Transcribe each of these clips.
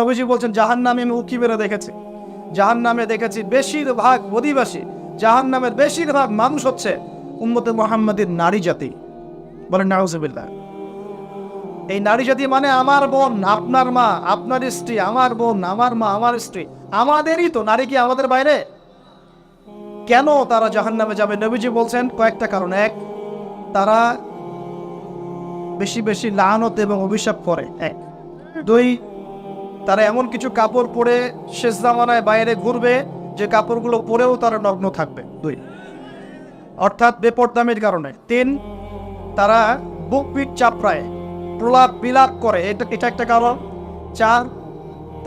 নবীজি বলছেন জাহান্নামে আমি উঁকি মেরে দেখেছি, জাহান্নামে দেখেছি বেশিরভাগ অধিবাসী, জাহান্নামের বেশিরভাগ মানুষ হচ্ছে উম্মতে মুহাম্মাদের নারী জাতি। বলেন নাউজুবিল্লাহ। এই নারী জাতি মানে আমার বোন, আপনার মা, আপনার স্ত্রী, আমার বোন, আমার মা, আমার স্ত্রী, আমাদেরই তো। নারী কি আমাদের বাইরে? কেন তারা জাহান্নামে যাবে? নবীজি বলছেন কয়েকটা কারণ। এক, তারা বেশি বেশি লানত এবং অভিশাপ করে। এক। দুই, তারা এমন কিছু কাপড় পরে শেষ জামানায় বাইরে ঘুরবে যে কাপড়গুলো পরেও তারা নগ্ন থাকবে। দুই, অর্থাৎ বেপরদামির কারণে। তিন, তারা বুক পিঠ চাপড়ায় প্রলাপ বিলাপ করে, এটা একটা কারণ। চার,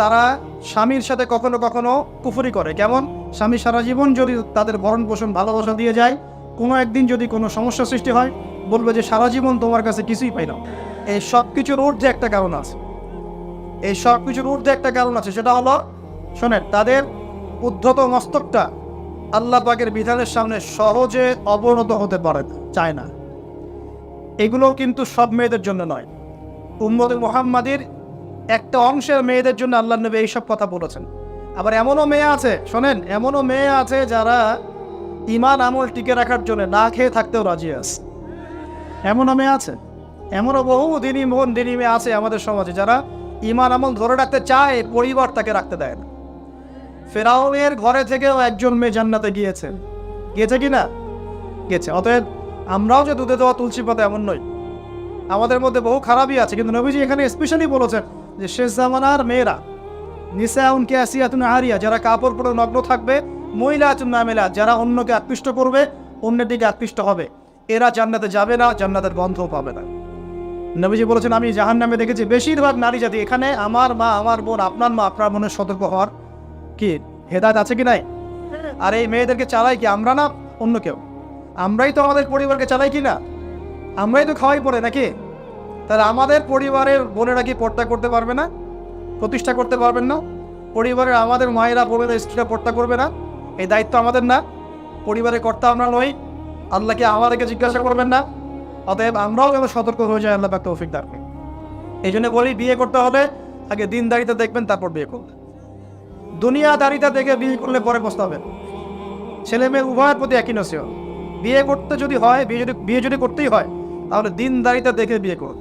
তারা স্বামীর সাথে কখনো কখনো কুফরি করে। কেমন? স্বামী সারা জীবন যদি তাদের ভরণ পোষণ ভালোবাসা দিয়ে যায়, কোনো একদিন যদি কোনো সমস্যা সৃষ্টি হয় বলবে যে সারা জীবন তোমার কাছে কিছুই পাই না। এই সব কিছুর ঊর্ধ্বে একটা কারণ আছে, এই সব কিছুর ঊর্ধ্বে একটা কারণ আছে, সেটা হলো, শোনেন, তাদের উদ্ধত মস্তকটা আল্লাহ পাকের বিধানের সামনে সহজে অবনত হতে পারে না, চায় না। এগুলো কিন্তু সব মেয়েদের জন্য নয়, উম্মতে মুহাম্মাদের একটা অংশের মেয়েদের জন্য আল্লাহ নবী এইসব কথা বলেছেন। আবার এমনও মেয়ে আছে, শোনেন, এমনও মেয়ে আছে যারা ঈমান আমল টিকে রাখার জন্য না খেয়ে থাকতেও রাজি আছে। এমনও মেয়ে আছে, এমনও বহু দিনী মন দিনী মেয়ে আছে আমাদের সমাজে যারা ঈমান আমল ধরে রাখতে চায়, পরিবার তাকে রাখতে দেয় না। ফেরাউনের ঘরে থেকেও একজন মেয়ে জান্নাতে গিয়েছে, গিয়েছে কি না? গেছে। অতএব আমরাও যে দুধে দেওয়া তুলসী পাতা এমন নই, আমাদের মধ্যে বহু খারাপই আছে। কিন্তু নবীজি এখানে স্পেশালি বলেছেন যে শেষ জামানার মেয়েরা, নিসাউন কাসিয়াতুন আরিয়া, যারা কাপড় পরে নগ্ন থাকবে, মহিলাতুন মামিলাত, যারা অন্যকে আকৃষ্ট করবে, অন্যের দিকে আকৃষ্ট হবে, এরা জান্নাতে যাবে না, জান্নাতের গন্ধও পাবে না। নবীজি বলেছেন আমি জাহান্নামে দেখেছি বেশিরভাগ নারী জাতি। এখানে আমার মা, আমার বোন, আপনার মা, আপনার বোনের সতর্ক হওয়ার কি হেদায়েত আছে কি নাই? আর এই মেয়েদেরকে চালাই কি আমরা না অন্য কেউ? আমরাই তো আমাদের পরিবারকে চালাই কি না? আমরাই তো খাওয়াই পড়ে নাকি? তাহলে আমাদের পরিবারের বোনেরা কি পর্দা করতে পারবে না? প্রতিষ্ঠা করতে পারবেন না? পরিবারের আমাদের মায়েরা, বোনেরা, স্ত্রীরা পর্দা করবে না? এই দায়িত্ব আমাদের না? পরিবারের কর্তা আমরা নই? আল্লাহকে আমাদেরকে জিজ্ঞাসা করবেন না? অতএব আমরাও যেন সতর্ক হয়ে যায়, আল্লাহ পাক তৌফিক দান করুন। এই জন্য বলি, বিয়ে করতে হলে আগে দিনদারিতা দেখবেন, তারপর বিয়ে করবেন। দুনিয়াদারিতা দেখে বিয়ে করলে পরে পস্তাবেন। ছেলে মেয়ে উভয়ের প্রতি একই নসিহত। বিয়ে করতে যদি হয়, বিয়ে যদি করতেই হয়, তাহলে দিনদারিতা দেখে বিয়ে করুন।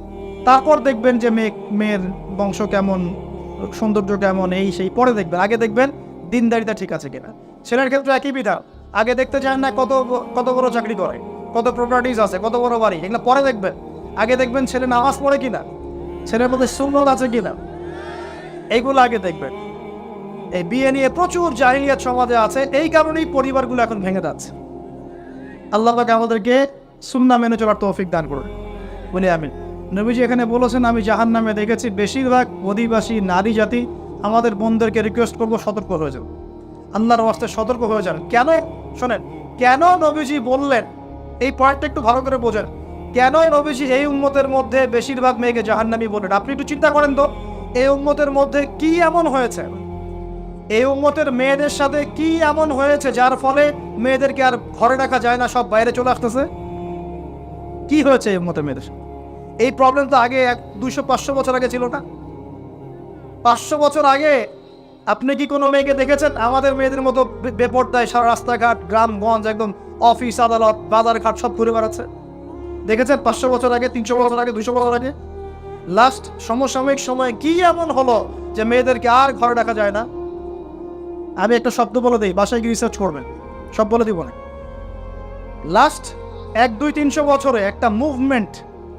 তারপর দেখবেন যে মেয়ের বংশ কেমন, সৌন্দর্য কেমন, এই সেই পরে দেখবেন। আগে দেখবেন দিনদারিতা ঠিক আছে কিনা। ছেলের ক্ষেত্রে একই বিধান। আগে দেখতে চান না কত বড় চাকরি করে, কত প্রপার্টিজ আছে, কত বড় বাড়ি, এগুলো পরে দেখবেন। আগে দেখবেন ছেলে নামাজ পড়ে কিনা, ছেলের মধ্যে সুন্নত আছে কিনা, এইগুলো আগে দেখবেন। এই বিয়ে নিয়ে প্রচুর জাহিলিয়াত সমাজে আছে, এই কারণেই পরিবারগুলো এখন ভেঙে যাচ্ছে। আল্লাহ পাক আমাদেরকে সুন্নাহ মেনে চলার তৌফিক দান করুন, বলে আমিন। নবীজি এখানে বলেছেন আমি জাহান্নামে দেখেছি বেশিরভাগ অধিবাসী নারী জাতি। আমাদের বোনদেরকে রিকোয়েস্ট করবো, সতর্ক হয়ে যান, আল্লাহর ওয়াস্তে সতর্ক হয়ে যান। কেন? শোনেন, কেন নবীজি বললেন, এই পয়েন্টটা একটু ভালো করে বোঝেন। কেন নবীজি এই উম্মতের মধ্যে বেশিরভাগ মেয়েকে জাহান্নামী বললেন? আপনি একটু চিন্তা করেন তো, এই উম্মতের মধ্যে কি এমন হয়েছে, এই উম্মতের মেয়েদের সাথে কি এমন হয়েছে যার ফলে মেয়েদেরকে আর ঘরে রাখা যায় না, সব বাইরে চলে আসতেছে? কি হয়েছে এই উম্মতের মেয়েদের? এই প্রবলেম তো আগে 200-500 বছর আগে ছিল না। 500 বছর আগে আপনি কি কোনো মেয়েকে দেখেছেন আমাদের মেয়েদের মতো বেপরদায় সারা রাস্তাঘাট, গ্রামগঞ্জ, একদম অফিস আদালত বাজার ঘাট সব ঘুরে বেড়াচ্ছে? দেখেছেন 500 বছর আগে, 300 বছর আগে, 200 বছর আগে? লাস্ট সমসাময়িক সময়ে কি এমন হলো যে মেয়েদেরকে আর ঘরে রাখা যায় না? আমি একটা শব্দ বলে দিই, বাসায় গিয়ে রিসার্চ করবেন, সব বলে দিব না। লাস্ট 100-200-300 বছরে একটা মুভমেন্ট,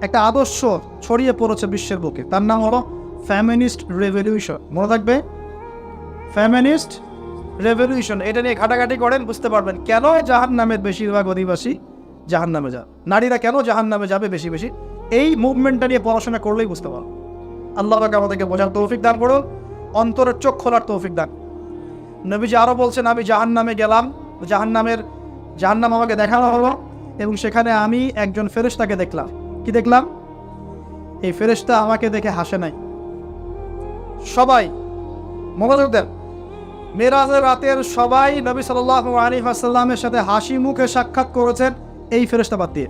একটা আদর্শ ছড়িয়ে পড়েছে বিশ্বের বুকে, তার নাম হলো ফেমিনিস্ট রেভলিউশন। মনে থাকবে, ফেমিনিস্ট রেভলিউশন। এটা নিয়ে ঘাটাঘাটি করেন, বুঝতে পারবেন কেন জাহান্নামের বেশিরভাগ অধিবাসী জাহান্নামে যাবে, নারীরা কেন জাহান্নামে যাবে বেশি বেশি। এই মুভমেন্টটা নিয়ে পড়াশোনা করলেই বুঝতে পারবেন। আল্লাহ পাক আমাদেরকে বোঝার তৌফিক দান করুন, অন্তরের চোখ খোলার তৌফিক দান। নবীজি আরও বলছেন আমি জাহান্নামে গেলাম, জাহান্নাম আমাকে দেখানো হলো এবং সেখানে আমি একজন ফেরেশতাকে দেখলাম। কি দেখলাম? এই ফেরেশতা আমাকে দেখে হাসে নাই। সবাই মনোযোগ দেন, মেরাজের রাতের সবাই নবী সাল্লাল্লাহু আলাইহি ওয়াসাল্লামের সাথে হাসি মুখে সাক্ষাৎ করেছেন এই ফেরেশতা বাদ দিয়ে।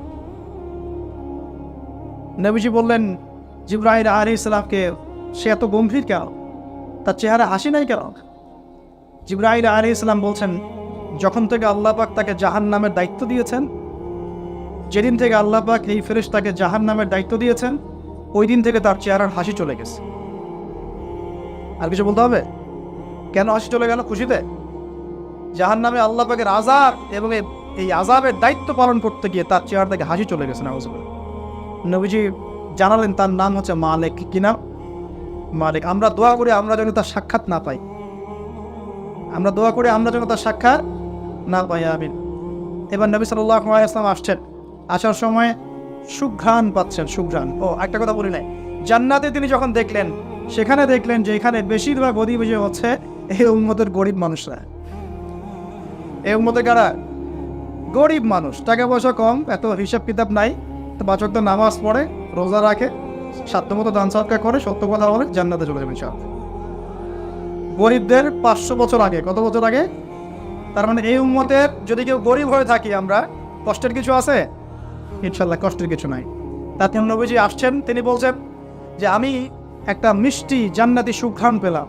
নবীজি বললেন জিবরাইল আলাইহিস সালামকে, সে এত গম্ভীর কেন? তার চেহারা হাসি নাই কেন? জিবরাইল আলাইহিস সালাম বলছেন, যখন থেকে আল্লাহ পাক তাকে জাহান্নামের দায়িত্ব দিয়েছেন, যেদিন থেকে আল্লাহ পাক এই ফেরেশতাকে জাহান্নামের দায়িত্ব দিয়েছেন, ওই দিন থেকে তার চেহারার হাসি চলে গেছে। আর কিছু বলতে হবে? কেন হাসি চলে গেল? খুশিতে? জাহান্নামে আল্লাহ পাকের আযাব এবং এই আযাবের দায়িত্ব পালন করতে গিয়ে তার চেহারা থেকে হাসি চলে গেছে। নাউযুবিল্লাহ। নবীজি জানালেন তার নাম হচ্ছে মালিক। কি নাম? মালিক। আমরা দোয়া করি আমরা যেন তার সাক্ষাৎ না পাই, আমরা দোয়া করি আমরা যেন তার সাক্ষাৎ না পাই। আমিন। এবার নবী সাল্লাল্লাহু আলাইহি ওয়াসাল্লাম আসছেন, আসার সময় সুঘ্রাণ পাচ্ছেন। সুঘ্রাণ। ও একটা কথা বলি নাই, জান্নাতে তিনি যখন দেখলেন, সেখানে দেখলেন যে এখানে বেশিরভাগ অধিবাসী হচ্ছে এই উম্মতের গরিব মানুষরা। এই উম্মতের কারা? গরিব মানুষ, টাকা পয়সা কম, এত হিসাব কিতাব নাই, পাঁচ ওয়াক্ত নামাজ পড়ে, রোজা রাখে, সাধ্যমতো দান সদকা করে, সত্য কথা বলে, জান্নাতে চলে যাবেন সব। গরিবদের 500 বছর আগে, কত বছর আগে? তার মানে এই উম্মতের যদি কেউ গরিব হয়ে থাকি আমরা, কষ্টের কিছু আছে? ইনশাল্লাহ কষ্টের কিছু নাই। তাতে নবীজি আসছেন, তিনি বলছেন যে আমি একটা মিষ্টি জান্নাতি সুঘ্রাণ পেলাম।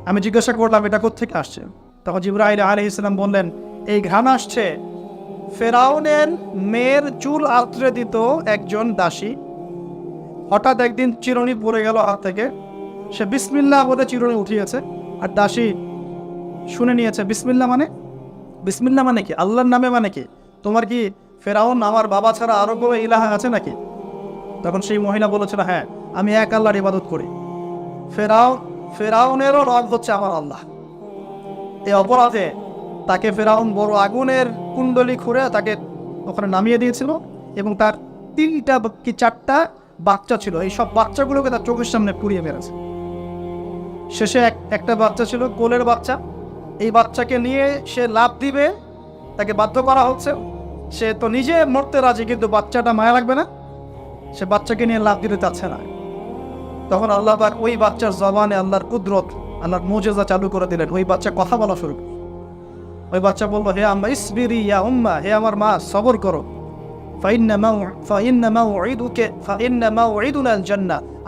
আমি জিজ্ঞাসা করলাম এটা কোত্থেকে আসছে? তখন জিবরাইল আলাইহিস সালাম বললেন, এই ঘ্রাণ আসছে ফেরাউনের মেয়ের চুল আঁচড়ে দিত একজন দাসী। হঠাৎ একদিন চিরুনি পড়ে গেল হাত থেকে, সে বিসমিল্লাহ বলে চিরুনি উঠিয়েছে, আর দাসী শুনে নিয়েছে বিসমিল্লাহ মানে? বিসমিল্লাহ মানে কি? আল্লাহর নামে মানে কি? তোমার কি ফেরাউন আমার বাবা ছাড়া আরো কোনো ইলাহা আছে নাকি? তখন সেই মহিলা বলেছিল, হ্যাঁ আমি এক আল্লাহর ইবাদত করি। ফেরাউনেরও রব হচ্ছে আমার আল্লাহ। এই অপরাধে তাকে ফেরাউন বড় আগুনের কুণ্ডলি খুঁড়ে তাকে ওখানে নামিয়ে দিয়েছিল, এবং তার 3টা কি 4টা বাচ্চা ছিল। এই সব বাচ্চাগুলোকে তার চোখের সামনে পুড়িয়ে মেরেছে। শেষে একটা বাচ্চা ছিল, কোলের বাচ্চা। এই বাচ্চাকে নিয়ে সে লাফ দিবে, তাকে বাধ্য করা হচ্ছে। সে তো নিজে মরতে রাজি, কিন্তু বাচ্চাটা মায়া লাগবে না, সে বাচ্চাকে নিয়ে লাফ দিতে চাচ্ছে না। তখন আল্লাহ পাক ওই বাচ্চার জবানে আল্লাহর কুদরত, আল্লাহর মুজিজা চালু করে দিলেন। ওই বাচ্চা কথা বলা শুরু করল। ওই বাচ্চা বললো, হে আম্মা ইসবিরি ইয়া উম্মা, হে আমার মা সবর করো।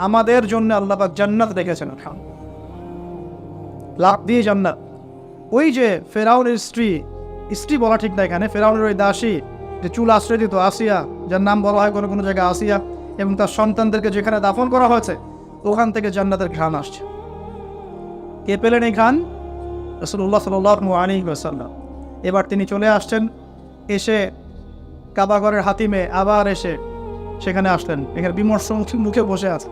আমাদের জন্য আল্লাহ পাক জান্নাত রেখেছেন। লাভ দিয়ে জান্নাত। ওই যে ফেরাউনের স্ত্রী বলা ঠিক না এখানে, ফেরাউনের ওই দাসী যে চুল আশ্রয় দিত, আসিয়া, যার নাম বলা হয় কোনো কোনো জায়গায় আসিয়া, এবং তার সন্তানদেরকে যেখানে দাফন করা হয়েছে ওখান থেকে জান্নাতের ঘ্রাণ আসছে। কে পেলেন এই ঘ্রাণ? রাসূলুল্লাহ সাল্লাল্লাহু আলাইহি ওয়াসাল্লাম। এবার তিনি চলে আসছেন, এসে কাবাঘরের হাতিমে আবার এসে সেখানে আসলেন। এখানে বিমর্ষ মুখে বসে আছে।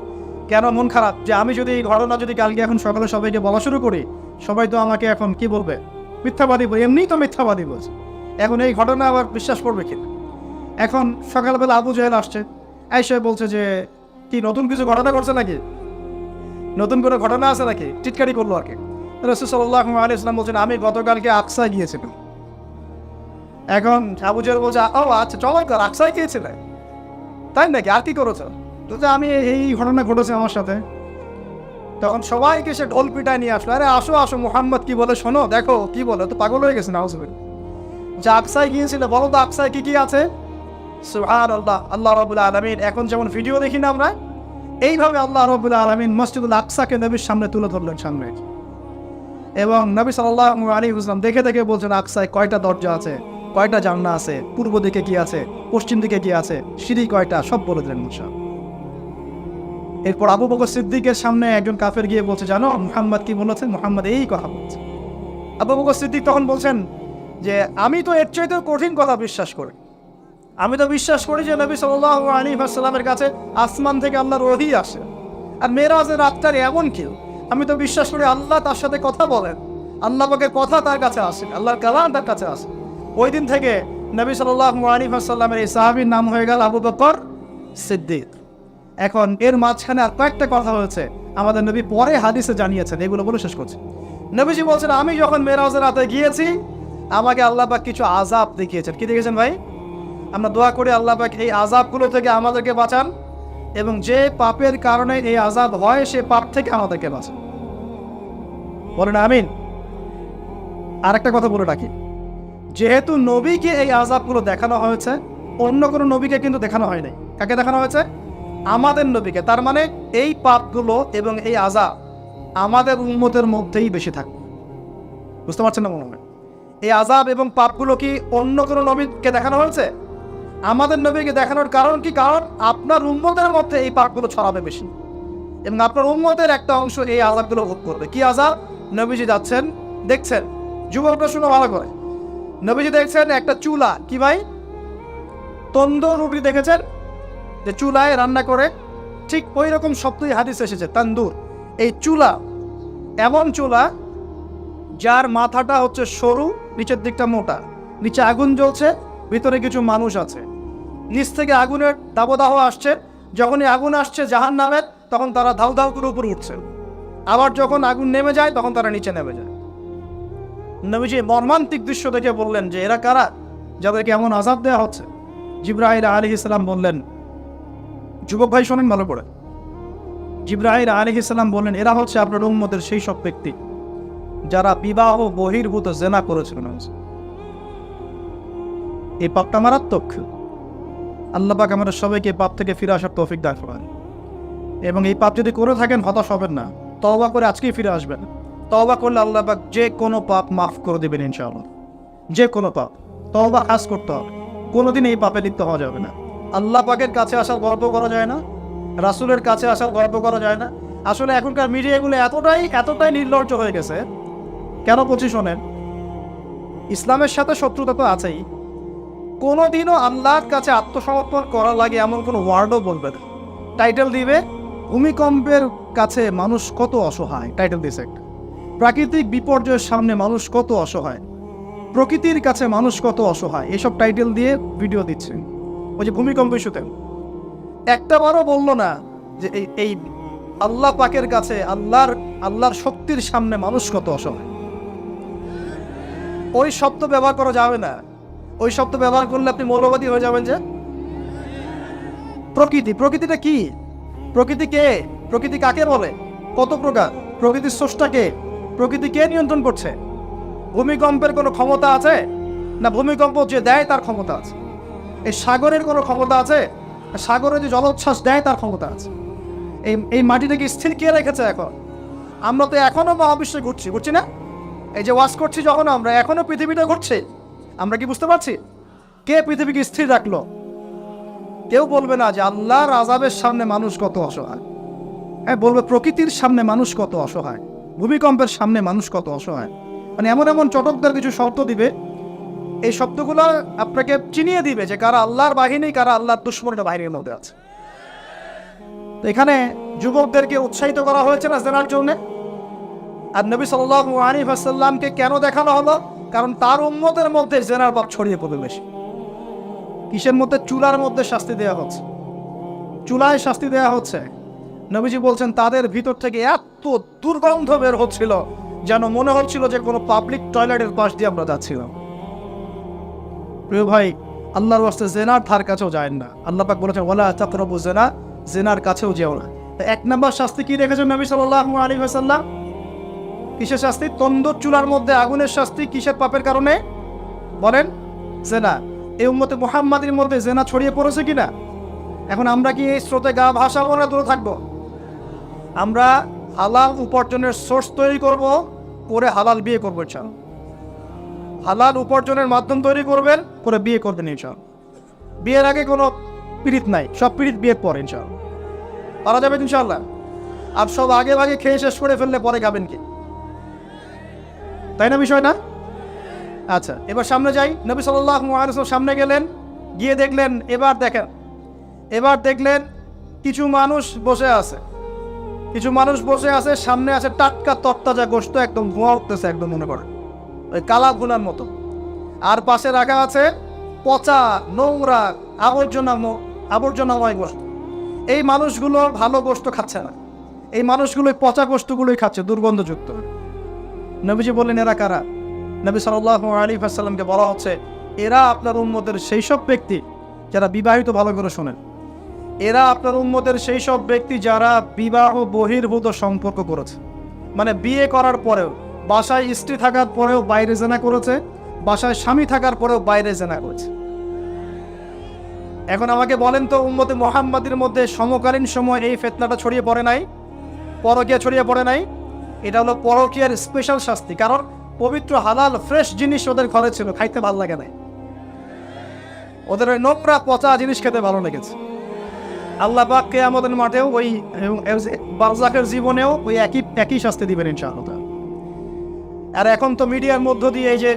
কেন মন খারাপ? যে আমি যদি এই ঘটনা যদি কালকে এখন সকালে সবাইকে বলা শুরু করি, সবাই তো আমাকে এখন কি বলবে? মিথ্যাবাদী বলবে। এমনিই তো মিথ্যাবাদী বলছে, এখন এই ঘটনা আবার বিশ্বাস করবে কি? এখন সকালবেলা আবু জাহেল আসছে, এসে বলছে যে কি নতুন কিছু ঘটনা করছে নাকি, নতুন কোনো ঘটনা আছে নাকি, টিটকারি করলো আর কি। রাসূল সাল্লাল্লাহু আলাইহি ওয়াসাল্লাম বলছেন, আমি গতকালকে আকসায় গিয়েছিলাম। এখন আবু জাহেল বলছে, ও আচ্ছা চমৎকার, আকসায় গিয়েছিলে, তাই নাকি? আর কি করেছো? বলছে, আমি এই ঘটনা ঘটেছে আমার সাথে। তখন সবাইকে সে ঢোল পিটায় নিয়ে আসলো, আরে আসো আসো, মুহাম্মদ কি বলে শোনো, দেখো কি বলে। তো পাগল হয়ে গেছে নাউজুবিল্লাহ। যে আকসায় গিয়েছিলে, বলো তো আকসায় কি কি আছে? সুবহানাল্লাহ। আল্লাহ রাব্বুল আলামিন, এখন যেমন ভিডিও দেখি না আমরা, এইভাবে আল্লাহ রাব্বুল আলামিন মসজিদুল আকসাকে নবীর সামনে তুলে ধরলেন সামনে, এবং নবী সাল্লাল্লাহু আলাইহি ওয়াসাল্লাম দেখে দেখে বলছেন আকসায় কয়টা দরজা আছে, কয়টা জানলা আছে, পূর্ব দিকে কি আছে, পশ্চিম দিকে কি আছে, সিঁড়ি কয়টা, সব বলে দিলেন মুসা। এরপর আবু বকর সিদ্দিকের সামনে একজন কাফের গিয়ে বলছে, জানো মুহাম্মদ কি বলেছেন? মুহাম্মদ এই কথা বলছে। আবু বকর সিদ্দিক তখন বলছেন যে আমি তো এর চাইতেও কঠিন কথা বিশ্বাস করি। আমি তো বিশ্বাস করি যে নবী সাল্লাল্লাহু আলাইহি ওয়াসাল্লামের কাছে আসমান থেকে আল্লাহর ওহী আসে, আর মেরাজের রাতটার এমন কি, আমি তো বিশ্বাস করি আল্লাহ তার সাথে কথা বলেন, আল্লাহ পাকের কথা তার কাছে আসে, আল্লাহর কালাম তার কাছে আসে। ওই দিন থেকে নবী সাল্লাল্লাহু আলাইহি ওয়াসাল্লামের এই সাহাবীর নাম হয়ে গেল আবু বকর সিদ্দিক। এখন এর মাঝখানে আর কয়েকটা কথা হয়েছে, আমাদের নবী পরে হাদিসে জানিয়েছেন, এগুলো বলে শেষ করছে। নবীজি বলছেন, আমি যখন মেরাজের রাতে গিয়েছি, আমাকে আল্লাহ পাক কিছু আযাব দেখিয়েছেন। কি দেখেছেন ভাই? আমরা দোয়া করি আল্লাহ পাক এই আযাবগুলো থেকে আমাদেরকে বাঁচান, এবং যে পাপের কারণে এই আযাব হয় সে পাপ থেকে আমাদেরকে বাঁচান। বলেন আমিন। আর একটা কথা বলে রাখি, যেহেতু নবীকে এই আযাবগুলো দেখানো হয়েছে, অন্য কোনো নবীকে কিন্তু দেখানো হয় নাই। কাকে দেখানো হয়েছে? আমাদের নবীকে। তার মানে এই পাপগুলো এবং এই আযাব আমাদের উম্মতের মধ্যেই বেশি থাকবে। বুঝতে পারছেন না মনে হয়? এই আযাব এবং পাপগুলো কি অন্য কোনো নবীকে দেখানো হয়েছে? আমাদের নবীকে দেখানোর কারণ কি? কারণ আপনার উম্মতের মধ্যে এই পাপগুলো ছড়াবে বেশি, এবং আপনার উম্মতের একটা অংশ এই আযাবগুলো ভোগ করবে। কি আযাব? নবীজি যাচ্ছেন, দেখছেন, যুবকরা শুনে ভালো করে, নবীজি দেখছেন একটা চুলা, কি ভাই, তন্দুর রুটি দেখেছেন যে চুলায় রান্না করে, ঠিক ওই রকম শব্দই হাদিস এসেছে, তান্দুর। এই চুলা এমন চুলা যার মাথাটা হচ্ছে সরু, নিচের দিকটা মোটা, নিচে আগুন জ্বলছে, ভিতরে কিছু মানুষ আছে, নিচ থেকে আগুনের দাবদাহ আসছে। যখনই আগুন আসছে জাহান্নামের, তখন তারা ধাউ ধাউ করে উপরে উঠছে, আবার যখন আগুন নেমে যায় তখন তারা নিচে নেমে যায়। নবীজি মর্মান্তিক দৃশ্য দেখে বললেন যে এরা কারা, যাদেরকে এমন আযাব দেওয়া হচ্ছে? জিবরাইল আলাইহিস সালাম বললেন, যুবক ভাই শোনেন ভালো করে, জিবরাইল আলাইহিস সালাম বললেন, এরা হচ্ছে আপনার উম্মতের সেই সব ব্যক্তি যারা বিবাহ বহির্ভূত জেনা করেছিল। এই পাপটা মারাত্মক। আল্লাহ পাক আমাদের সবাইকে পাপ থেকে ফিরে আসার তৌফিক দান করেন, এবং এই পাপ যদি করে থাকেন হতাশ হবেন না, তওবা করে আজকেই ফিরে আসবেন। তওবা করলে আল্লাহ পাক যে কোনো পাপ মাফ করে দেবেন ইনশাআল্লাহ। যে কোনো পাপ তওবা খাস করতে হবে, কোনোদিন এই পাপে লিপ্ত হওয়া যাবে না। আল্লাহ পাকের কাছে আসার গল্প করা যায় না, রাসূলের কাছে আসার গল্প করা যায় না। আসলে এখনকার মিডিয়াগুলো এতটাই নির্লজ্জ হয়ে গেছে। কেন বলছি শোনেন, ইসলামের সাথে শত্রুতা তো আছেই, কোনোদিনও আল্লাহর কাছে আত্মসমর্পণ করা লাগে এমন কোনো ওয়ার্ডও বলবে না। টাইটেল দিবে ভূমিকম্পের কাছে মানুষ কত অসহায়, টাইটেল দিছে একটা। প্রাকৃতিক বিপর্যয়ের সামনে মানুষ কত অসহায়, প্রকৃতির কাছে মানুষ কত অসহায়, এসব টাইটেল দিয়ে ভিডিও দিচ্ছে। ওই যে ভূমিকম্প ইস্যুতে একটা বারও বললো না যে এই আল্লাহ পাকের কাছে, আল্লাহর শক্তির সামনে মানুষ কত অসহায়। ওই শব্দ ব্যবহার করা যাবে না। ওই শব্দ ব্যবহার করলে আপনি মৌলবাদী হয়ে যাবেন। যে প্রকৃতিটা কি? প্রকৃতি কে? প্রকৃতি কাকে বলে? কত প্রকার? প্রকৃতির স্রষ্টা কে? প্রকৃতি কে নিয়ন্ত্রণ করছে? ভূমিকম্পের কোনো ক্ষমতা আছে না? ভূমিকম্প যে দেয় তার ক্ষমতা আছে। এই সাগরের কোনো ক্ষমতা আছে? সাগরে যে জলোচ্ছ্বাস দেয় তার ক্ষমতা আছে। এই মাটিটাকে স্থির কে রেখেছে? এখন আমরা তো এখনো মহাবিশ্বে ঘুরছি না? এই যে ওয়াজ করছি যখন আমরা, এখনো পৃথিবীটা ঘুরছে। আমরা কি বুঝতে পারছি? কে পৃথিবীকে স্থির রাখলো? কেউ বলবে না যে আল্লাহর আযাবের সামনে মানুষ কত অসহায়। হ্যাঁ, বলবে প্রকৃতির সামনে মানুষ কত অসহায়, ভূমিকম্পের সামনে মানুষ কত অসহায়। মানে এমন এমন চটকদার কিছু শব্দ দিবে, এই শব্দগুলো আপনাকে চিনিয়ে দিবে যে কারা আল্লাহর বাহিনী, কারা আল্লাহর দুশমনের বাহিনীর মধ্যে আছে। তো এখানে যুবকদেরকে উৎসাহিত করা হয়েছে না জেনার জন্য। আর নবী সাল্লাল্লাহু আলাইহি ওয়াসাল্লামকে কেন দেখানো হলো? কারণ তার উম্মতের মধ্যে জেনার পাপ ছড়িয়ে পড়বে বেশি। কিসের মধ্যে? চুলার মধ্যে শাস্তি দেওয়া হচ্ছে, চুলায় শাস্তি দেওয়া হচ্ছে। নবীজি বলছেন তাদের ভিতর থেকে এত দুর্গন্ধ বের হচ্ছিল যেন মনে হচ্ছিল যে কোনো পাবলিক টয়লেটের পাশ দিয়ে আমরা যাচ্ছিলাম। প্রিয় ভাই, আল্লাহর ওয়াস্তে জেনার ধার কাছেও যায় না। আল্লাহ পাক বলেছেন ওয়ালা তাকরাবু জিনা, জেনার কাছেও যেও না। এক নম্বর শাস্তি কি রেখেছেন নবী সাল্লাল্লাহু আলাইহি ওয়াসাল্লাম? কিসের শাস্তি? তন্দুর চুলার মধ্যে আগুনের শাস্তি। কিসের পাপের কারণে? বলেন, জেনা। এই উম্মতে মুহাম্মাদের মধ্যে জেনা ছড়িয়ে পড়েছে কিনা? এখন আমরা কি এই স্রোতে গা ভাসাবো না দূরে থাকবো? আমরা হালাল উপার্জনের সোর্স তৈরি করব, করে হালাল বিয়ে করবো ইনশাআল্লাহ। হালাল উপার্জনের মাধ্যম তৈরি করবেন, করে বিয়ে করবেন ইনশাআল্লাহ। বিয়ের আগে কোনো পীড়িত নাই, সব পীড়িত বিয়ের পর ইনশাআল্লাহ পারা যাবে ইনশাআল্লাহ। আর সব আগে ভাগে খেয়ে শেষ করে ফেললে পরে খাবেন কি? তাই না বিষয় না? আচ্ছা, এবার সামনে যাই। নবী সাল্লাল্লাহু আলাইহি ওয়াসাল্লাম সামনে গেলেন, গিয়ে দেখলেন, এবার দেখলেন কিছু মানুষ বসে আছে, সামনে আছে টাটকা তরতাজা গোশত, একদম ধোঁয়া উঠতেছে, একদম মনে করে ওই কালা ভুনার মতো। আর পাশে রাখা আছে পচা নোংরা আবর্জনাময় গোশত। এই মানুষগুলো ভালো গোশত খাচ্ছে না, এই মানুষগুলো পচা গোশতগুলোই খাচ্ছে, দুর্গন্ধযুক্ত। নবীজি বললেন এরা কারা? নবী সাল্লাল্লাহু আলাইহি ওয়াসাল্লামকে বলা হচ্ছে এরা আপনার উম্মতের সেই সব ব্যক্তি যারা বিবাহিত, ভালো করে শোনেন, এরা আপনার উম্মতের সেই সব ব্যক্তি যারা বিবাহ বহির্ভূত সম্পর্ক করেছে। মানে বিয়ে করার পরেও, বাসায় স্ত্রী থাকার পরেও বাইরে জেনা করেছে, বাসায় স্বামী থাকার পরেও বাইরে জেনা করেছে। এখন আমাকে বলেন তো, উম্মতে মুহাম্মাদের মধ্যে সমকালীন সময় এই ফিতনাটা ছড়িয়ে পড়ে নাই? পরকীয়া ছড়িয়ে পড়ে নাই? এটা হলো পরকীয়ার স্পেশাল শাস্তি। কারণ পবিত্র হালাল ফ্রেশ জিনিস ওদের ঘরে ছিল, খাইতে ভালো লাগে নাই, ওদের ওই নোংরা পচা জিনিস খেতে ভালো লেগেছে। আল্লাহ পাক কিয়ামতের মাঠেও ওই বারজাখের জীবনেও ওই একই শাস্তি দিবেন ইনশাআল্লাহ। আর এখন তো মিডিয়ার মধ্য দিয়ে এই যে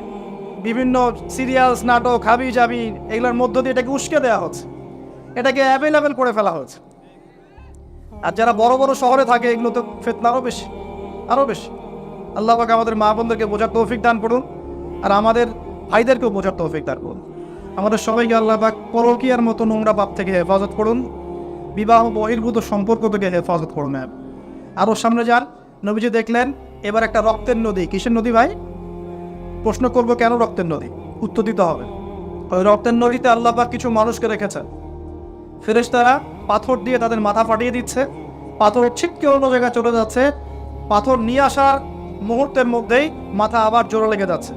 বিভিন্ন সিরিয়ালস, নাটক, হাবি জাবি, এগুলোর মধ্য দিয়ে এটাকে উস্কে দেওয়া হচ্ছে, এটাকে অ্যাভেলেবেল করে ফেলা হচ্ছে। আর যারা বড় বড় শহরে থাকে এগুলো তো ফিতনা আরও বেশি। আল্লাহ পাক আমাদের মা বোনদেরকে বোঝার তৌফিক দান করুন, আর আমাদের ভাইদেরকেও বোঝার তৌফিক দান করুন। আমাদের সবাইকে আল্লাহ পাক পরকীয়ার মতো নোংরা পাপ থেকে হেফাজত করুন, বিবাহ বহির্ভূত সম্পর্ক থেকে হেফাজত করুন। আরও সামনে যান, নবীজি দেখলেন এবার একটা রক্তের নদী। কিসের নদী ভাই? প্রশ্ন করব কেন রক্তের নদী, উত্তর দিতে হবে। ওই রক্তের নদীতে আল্লাহ পাক কিছু মানুষকে রেখেছে, ফেরেশতারা পাথর দিয়ে তাদের মাথা ফাটিয়ে দিচ্ছে, পাথর ছিটকে অন্য জায়গায় চলে যাচ্ছে, পাথর নিয়ে আসার মুহূর্তের মধ্যেই মাথা আবার জোরে লেগে যাচ্ছে,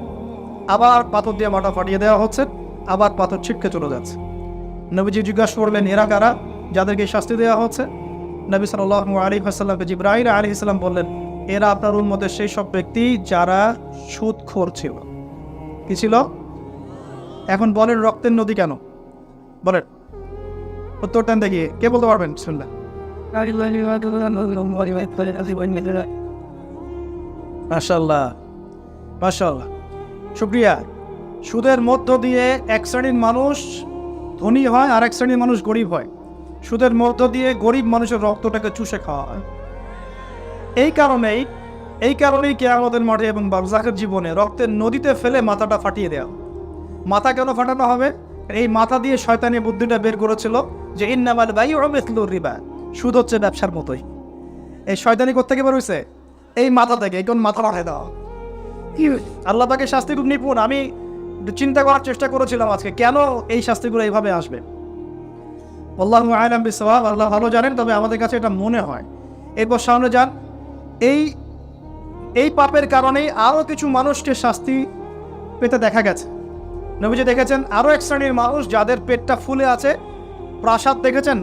আবার পাথর দিয়ে মাথা ফাটিয়ে দেওয়া হচ্ছে, আবার পাথর ছিটকে চলে যাচ্ছে। নবীজি জিজ্ঞাসা করলেন এরা কারা যাদেরকে শাস্তি দেওয়া হচ্ছে? নবী সাল্লাল্লাহু আলাইহি ওয়াসাল্লামকে জিবরাইল আলাইহিস সালাম বললেন এরা আপনার উম্মতের সেই সব ব্যক্তি যারা সুদখোর ছিল। কি ছিল? এখন বলেন রক্তের নদী কেন? বলেন, উত্তরটা দেখি কে বলতে পারবেন? শুনলেন? মাশাআল্লাহ মাশাআল্লাহ, শুকরিয়া। সুদের মধ্য দিয়ে এক শ্রেণীর মানুষ ধনী হয় আর এক শ্রেণীর মানুষ গরিব হয়। সুদের মধ্য দিয়ে গরিব মানুষের রক্তটাকে চুষে খাওয়া হয়। এই কারণেই কিয়ামতের মাঠে এবং বারজাখের জীবনে রক্তের নদীতে ফেলে মাথাটা ফাটিয়ে দেওয়া। মাথা কেন ফাটানো হবে? এই মাথা দিয়ে শয়তানি বুদ্ধিটা বের করেছিল যে ইন্নামাল বাইউ মিসলুর রিবা, সুদ হচ্ছে ব্যবসার মতোই। এই শয়তানি কোত্থেকে বের হইছে? এই মাথা থেকে। এই কোন মাথা ফাটায় দেওয়া। আল্লাহ পাকের শাস্তি খুব নিপুণ। আমি চিন্তা করার চেষ্টা করেছিলাম আজকে কেন এই শাস্তিগুলো এইভাবে আসবে। আল্লাহু আ'লাম বিসওয়াব, আল্লাহ ভালো জানেন, তবে আমাদের কাছে এটা মনে হয়। এরপর সামনে যান, এই পাপের কারণেই আরও কিছু মানুষকে শাস্তি পেতে দেখা গেছে। নবীজি দেখেছেন আরও এক শ্রেণীর মানুষ যাদের পেটটা ফুলে আছে। প্রাসাদ দেখেছেন,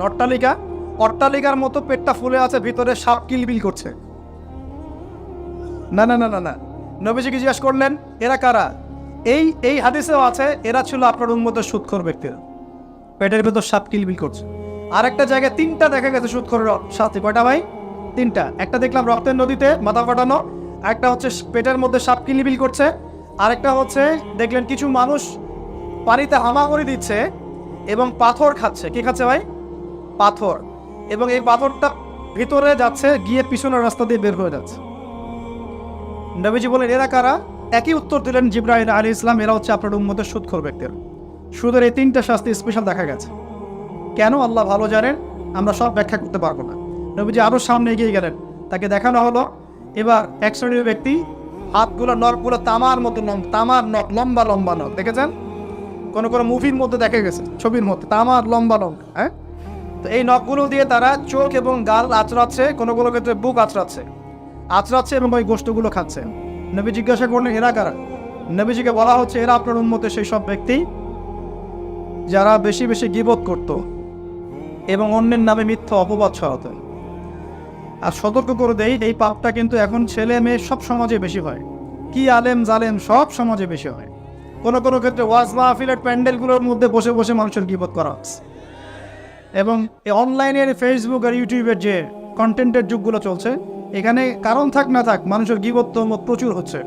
অট্টালিকার মতো পেটটা ফুলে আছে, ভিতরে সাপ কিলবিল করছে। না না না না না, নবীজিকে জিজ্ঞাসা করলেন এরা কারা? এই হাদিসেও আছে এরা ছিল আপনার উম্মতের সুদখোর ব্যক্তিরা, পেটের ভেতর সাপ কিলবিল করছে। আর একটা জায়গায় তিনটা দেখা গেছে সুদখোরের শাস্তি। কয়টা ভাই? তিনটা। একটা দেখলাম রক্তের নদীতে মাথা ফাটানো, একটা হচ্ছে পেটের মধ্যে সাপ কিলবিল করছে, আরেকটা হচ্ছে দেখলেন কিছু মানুষ পানিতে হামাগুড়ি দিচ্ছে এবং পাথর খাচ্ছে। কি খাচ্ছে ভাই? পাথর। এবং এই পাথরটা ভিতরে যাচ্ছে, গিয়ে পিছনের রাস্তা দিয়ে বের হয়ে যাচ্ছে। নবীজি বলেন এরা কারা? একই উত্তর দিলেন জিবরাইল আলাইহিস সালাম, এরা হচ্ছে আপনার উম্মতের সুদখোর ব্যক্তিরা। সুদের এই তিনটা শাস্তি স্পেশাল দেখা গেছে। কেন আল্লাহ ভালো জানেন, আমরা সব ব্যাখ্যা করতে পারবো না। নবীজি আরও সামনে এগিয়ে গেলেন, তাকে দেখানো হলো এবার এক শ্রেণীর ব্যক্তি, হাতগুলো নখগুলো তামার মতো তামার নখ, লম্বা লম্বা নখ। দেখেছেন কোনো মুভির মধ্যে দেখা গেছে, ছবির মধ্যে তামার লম্বা নখ। হ্যাঁ, তো এই নখগুলো দিয়ে তারা চোখ এবং গাল আঁচড়াচ্ছে, কোনো ক্ষেত্রে বুক আঁচড়াচ্ছে এবং ওই গোশতগুলো খাচ্ছে। নবী জিজ্ঞাসা করলেন এরা কারা? নবীজিকে বলা হচ্ছে এরা আপনার উম্মতের সেই সব ব্যক্তি যারা বেশি বেশি গীবত করত এবং অন্যের নামে মিথ্যা অপবাদ ছড়াতো। আর সতর্ক করে দেই, এই পাপটা কিন্তু এখন ছেলে মেয়ে সব সমাজে বেশি হয়। কি আলেম জালেম সব সমাজে বেশি হয়। কোনো ক্ষেত্রে ওয়াজ মাহফিলের প্যান্ডেলগুলোর মধ্যে বসে বসে মানুষের গীবত করা হচ্ছে। এবং এই অনলাইনের ফেসবুক আর ইউটিউবের যে কন্টেন্টের যুগগুলো চলছে, এখানে কারণ থাক না থাক মানুষের গীবত প্রচুর হচ্ছে।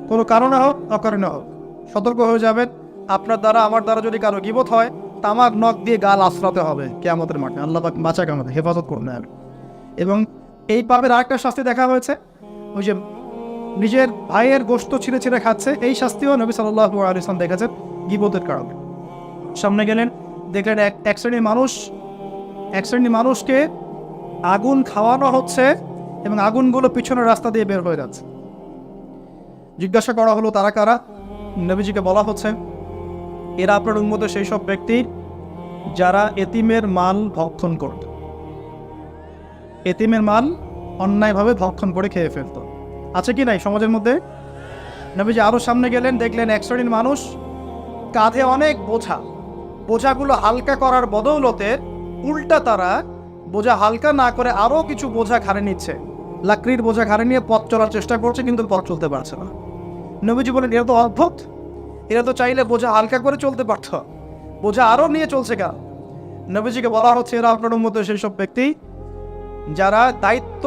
কোনো কারণে হোক অকারণে হোক, সতর্ক হয়ে যাবেন। আপনার দ্বারা আমার দ্বারা যদি কারো গীবত হয়, তামাক নখ দিয়ে গাল আশ্রাতে হবে কিয়ামতের মাঠে। আল্লাহ পাক বাঁচাক, আমাদের হেফাজত করুন। এবং এই পাপের আরেকটা শাস্তি দেখা হয়েছে, ওই যে নিজের ভাইয়ের গোশত ছিঁড়ে ছিঁড়ে খাচ্ছে। এই শাস্তিও নবী সাল্লাল্লাহু আলাইহি ওয়াসাল্লাম দেখেছেন গীবতের কারণে। সামনে গেলেন, দেখলেন এক শ্রেণীর মানুষকে আগুন খাওয়ানো হচ্ছে এবং আগুনগুলো পিছনের রাস্তা দিয়ে বের হয়ে যাচ্ছে। জিজ্ঞাসা করা হলো তারা কারা? নবীজিকে বলা হচ্ছে এরা আপনার উম্মতের সেই সব ব্যক্তি যারা এতিমের মাল ভক্ষণ করত। এতিমের মাল অন্যায়ভাবে ভক্ষণ করে খেয়ে ফেলত। আছে কি নাই সমাজের মধ্যে? নবীজি আরও সামনে গেলেন, দেখলেন এক শ্রেণীর মানুষ কাঁধে অনেক বোঝাগুলো হালকা করার বদৌলতে উল্টা তারা বোঝা হালকা না করে আরও কিছু বোঝা ঘাড়ে নিচ্ছে। লাকড়ির বোঝা ঘাড়ে নিয়ে পথ চলার চেষ্টা করছে, কিন্তু পথ চলতে পারছে না। নবীজি বলেন, এরা তো অদ্ভুত, এরা তো চাইলে বোঝা হালকা করে চলতে পারত, বোঝা আরও নিয়ে চলছে কেন? নবীজিকে বলা হচ্ছে, এরা আপনার উম্মতের সেই সব ব্যক্তি যারা দায়িত্ব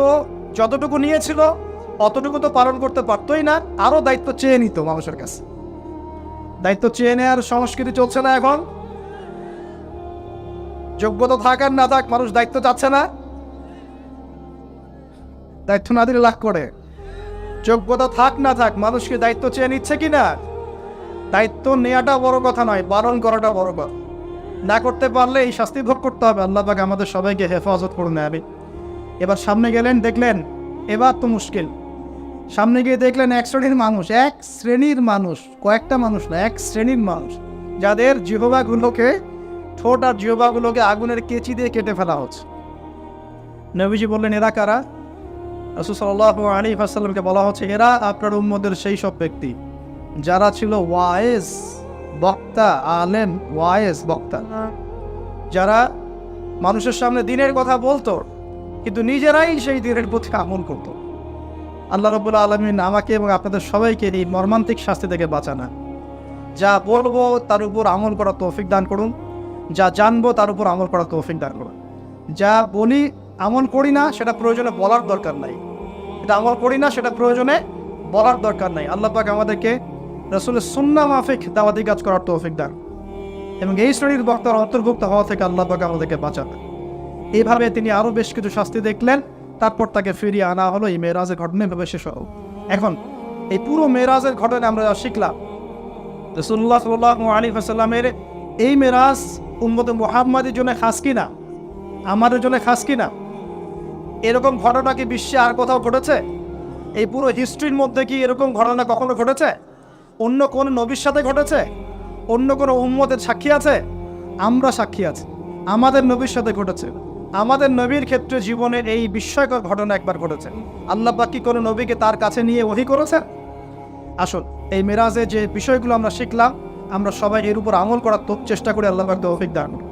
যতটুকু নিয়েছিল অতটুকু তো পালন করতে পারতোই না, আরও দায়িত্ব চেয়ে নিত মানুষের কাছে। দায়িত্ব চেয়ে নেওয়ার সংস্কৃতি চলছে না এখন। যোগ্যতা থাক আর না থাক, মানুষ দায়িত্ব চাচ্ছে না। দায়িত্ব না দিলে লাখ করে, যোগ্যতা থাক না থাক, মানুষকে দায়িত্ব চেয়ে নিচ্ছে কিনা। দায়িত্ব নেওয়াটা বড় কথা নয়, পালন করাটা বড় কথা। না করতে পারলে এই শাস্তি ভোগ করতে হবে। আল্লাহ পাক আমাদের সবাইকে হেফাজত করুন। এবার সামনে গেলেন, দেখলেন এবার তো মুশকিল। সামনে গিয়ে দেখলেন এক শ্রেণীর মানুষ, কয়েকটা মানুষ না, এক শ্রেণীর মানুষ, যাদের জিহ্বাগুলোকে, ঠোঁট আর জিহ্বাগুলোকে আগুনের কেচি দিয়ে কেটে ফেলা হচ্ছে। নবীজি বললেন, এরা কারা? রাসূল সাল্লাল্লাহু আলাইহি ওয়াসাল্লামকে বলা হচ্ছে, এরা আপনার উম্মতের সেই সব ব্যক্তি যারা ছিল ওয়াইজ বক্তা, আলেম ওয়াইজ বক্তা, যারা মানুষের সামনে দ্বীনের কথা বলতো কিন্তু নিজেরাই সেই দ্বীনের প্রতি আমল করত। আল্লাহ রাব্বুল আলামিন আমাকে এবং আপনাদের সবাইকে এই মর্মান্তিক শাস্তি থেকে বাঁচানা। যা বলবো তার উপর আমল করার তৌফিক দান করুন, যা জানবো তার উপর আমল করার তৌফিক দান করুন। যা বলি আমল করি না সেটা প্রয়োজনে বলার দরকার নাই, এটা আমল করি না সেটা প্রয়োজনে বলার দরকার নাই। আল্লাহ পাক আমাদেরকে রাসূলের সুন্নাহ মাফিক দাওয়াতি কাজ করার তৌফিক দান এবং এই শ্রেণীর বক্তার অন্তর্ভুক্ত হওয়া থেকে আল্লাহ পাক আমাদেরকে বাঁচাবেন। এইভাবে তিনি আরও বেশ কিছু শাস্তি দেখলেন, তারপর তাকে ফিরিয়ে আনা হলো। এই মেরাজের ঘটনা এভাবে শেষ হলো। এখন এই পুরো মেরাজের ঘটনা আমরা শিখলাম রাসূলুল্লাহ সাল্লাল্লাহু আলাইহি ওয়াসাল্লামের এই মেরাজ উম্মতে মুহাম্মাদের জন্য খাস কিনা, আমাদের জন্য খাস কিনা। এরকম ঘটনা কি বিশ্বে আর কোথাও ঘটেছে? এই পুরো হিস্ট্রির মধ্যে কি এরকম ঘটনা কখনো ঘটেছে? অন্য কোন নবীর সাথে ঘটেছে? অন্য কোনো উম্মতের সাক্ষী আছে? আমরা সাক্ষী আছি, আমাদের নবীর সাথে ঘটেছে। আমাদের নবীর ক্ষেত্রে জীবনের এই বিস্ময়কর ঘটনা একবার ঘটেছে। আল্লাহ পাক কি কোনো নবীকে তার কাছে নিয়ে ওহী করেছেন? আসুন, এই মেরাজে যে বিষয়গুলো আমরা শিখলাম, আমরা সবাই এর উপর আমল করার চেষ্টা করি। আল্লাহ পাক তৌফিক দান করুন।